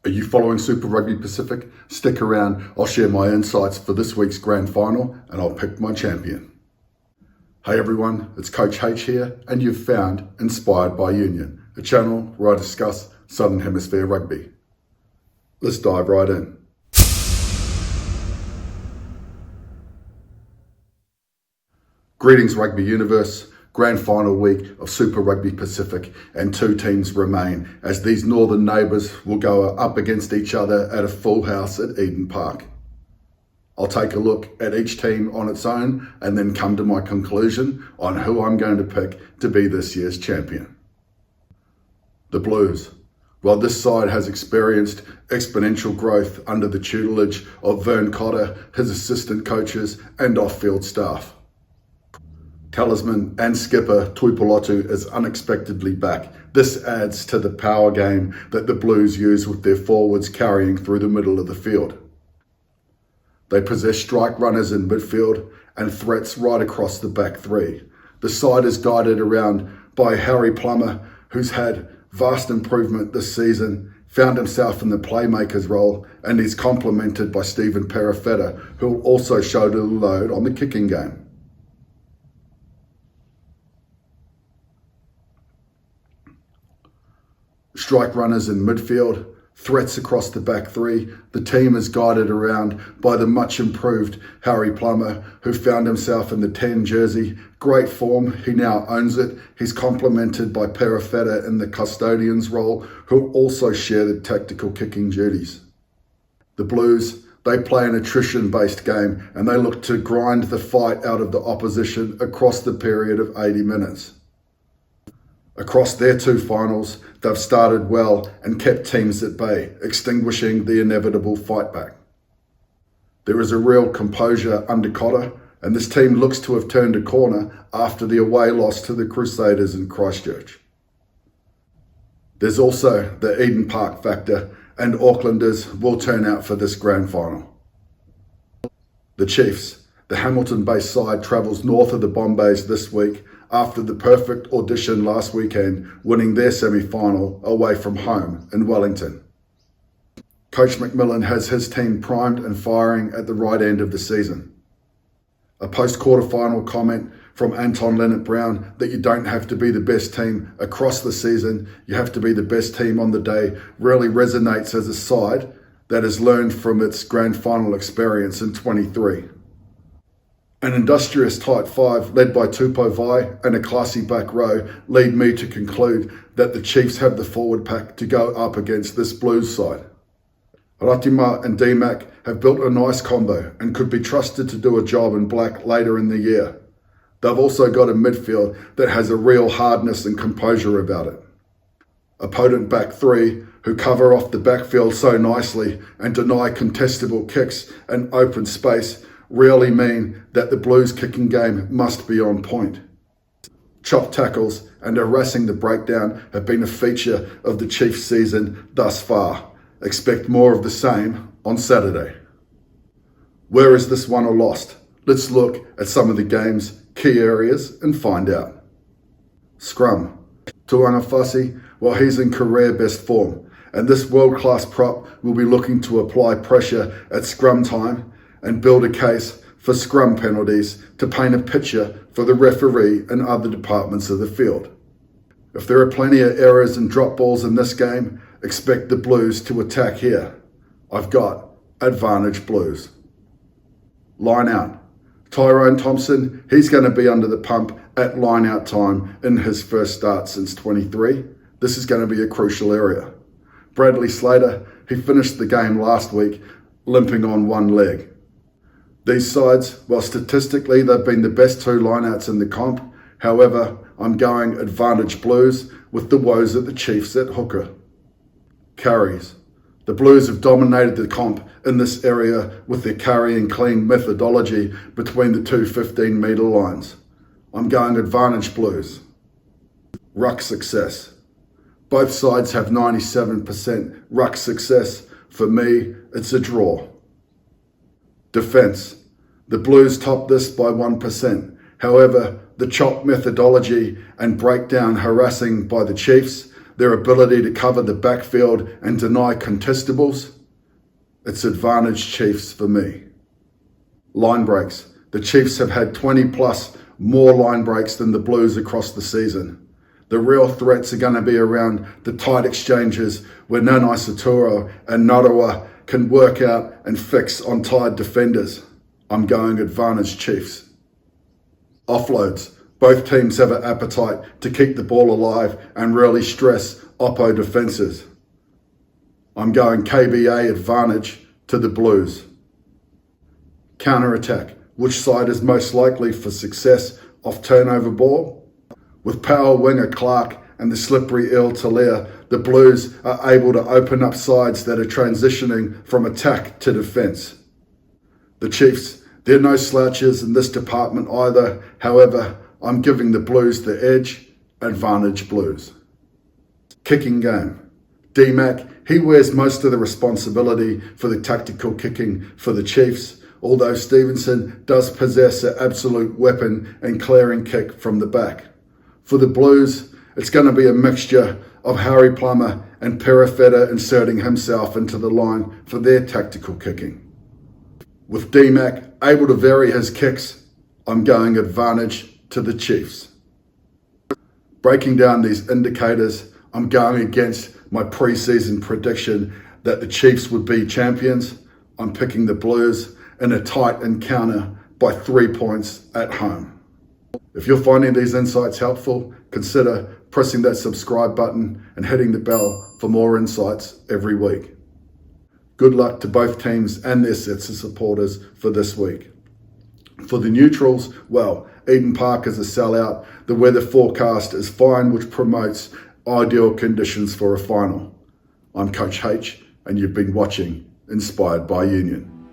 Are you following Super Rugby Pacific? Stick around, I'll share my insights for this week's grand final and I'll pick my champion. Hey everyone, it's Coach H here and you've found Inspired by Union, a channel where I discuss Southern Hemisphere rugby. Let's dive right in. Greetings Rugby Universe. Grand final week of Super Rugby Pacific and two teams remain as these northern neighbours will go up against each other at a full house at Eden Park. I'll take a look at each team on its own and then come to my conclusion on who I'm going to pick to be this year's champion. The Blues. While this side has experienced exponential growth under the tutelage of Vern Cotter, his assistant coaches and off-field staff. Talisman and skipper Tuipulotu is unexpectedly back. This adds to the power game that the Blues use with their forwards carrying through the middle of the field. They possess strike runners in midfield and threats right across the back three. The side is guided around by Harry Plummer, who's had vast improvement this season, found himself in the playmaker's role, and is complemented by Stephen Perifetta, who will also show the load on the kicking game. Strike runners in midfield, threats across the back three. The team is guided around by the much improved Harry Plummer, who found himself in the 10 jersey. Great form, he now owns it. He's complemented by Perifetta in the custodian's role, who also share the tactical kicking duties. The Blues, they play an attrition-based game and they look to grind the fight out of the opposition across the period of 80 minutes. Across their two finals, they've started well and kept teams at bay, extinguishing the inevitable fight back. There is a real composure under Cotter, and this team looks to have turned a corner after the away loss to the Crusaders in Christchurch. There's also the Eden Park factor, and Aucklanders will turn out for this grand final. The Chiefs, the Hamilton-based side, travels north of the Bombays this week after the perfect audition last weekend, winning their semi-final away from home in Wellington. Coach McMillan has his team primed and firing at the right end of the season. A post-quarterfinal comment from Anton Leonard-Brown that you don't have to be the best team across the season, you have to be the best team on the day, really resonates as a side that has learned from its grand final experience in 23. An industrious tight five led by Tupou Vaa'i and a classy back row lead me to conclude that the Chiefs have the forward pack to go up against this Blues side. Ratima and DMAC have built a nice combo and could be trusted to do a job in black later in the year. They've also got a midfield that has a real hardness and composure about it. A potent back three who cover off the backfield so nicely and deny contestable kicks and open space really mean that the Blues kicking game must be on point. Chop tackles and harassing the breakdown have been a feature of the Chiefs season thus far. Expect more of the same on Saturday. Where is this won or lost? Let's look at some of the game's key areas and find out. Scrum. Tu'ungafasi, well, he's in career best form, and this world-class prop will be looking to apply pressure at scrum time and build a case for scrum penalties to paint a picture for the referee and other departments of the field. If there are plenty of errors and drop balls in this game, expect the Blues to attack here. I've got advantage Blues. Line out. Tyrone Thompson, he's going to be under the pump at line out time in his first start since 23. This is going to be a crucial area. Bradley Slater, he finished the game last week limping on one leg. These sides, while statistically they've been the best two lineouts in the comp, however, I'm going advantage Blues with the woes at the Chiefs at hooker. Carries. The Blues have dominated the comp in this area with their carry and clean methodology between the two 15-metre lines. I'm going advantage Blues. Ruck success. Both sides have 97% ruck success. For me, it's a draw. Defence. The Blues top this by 1%. However, the chop methodology and breakdown harassing by the Chiefs their ability to cover the backfield and deny contestables, it's advantage Chiefs for me. Line breaks. The Chiefs have had 20 plus more line breaks than the Blues across the season. The real threats are going to be around the tight exchanges where Nanai Saturo and Narawa can work out and fix on tired defenders. I'm going advantage Chiefs. Offloads. Both teams have an appetite to keep the ball alive and really stress Oppo defences. I'm going KBA advantage to the Blues. Counter-attack. Which side is most likely for success off turnover ball? With power winger Clark and the slippery eel Talia, the Blues are able to open up sides that are transitioning from attack to defence. The Chiefs, they're no slouches in this department either. However, I'm giving the Blues the edge, advantage Blues. Kicking game. D-Mac, he wears most of the responsibility for the tactical kicking for the Chiefs, although Stevenson does possess an absolute weapon and clearing kick from the back. For the Blues, it's going to be a mixture of Harry Plummer and Perifetta inserting himself into the line for their tactical kicking. With D-Mac able to vary his kicks, I'm going advantage to the Chiefs. Breaking down these indicators, I'm going against my preseason prediction that the Chiefs would be champions. I'm picking the Blues in a tight encounter by 3 points at home. If you're finding these insights helpful, consider pressing that subscribe button and hitting the bell for more insights every week. Good luck to both teams and their sets of supporters for this week. For the neutrals, well, Eden Park is a sellout. The weather forecast is fine, which promotes ideal conditions for a final. I'm Coach H, and you've been watching Inspired by Union.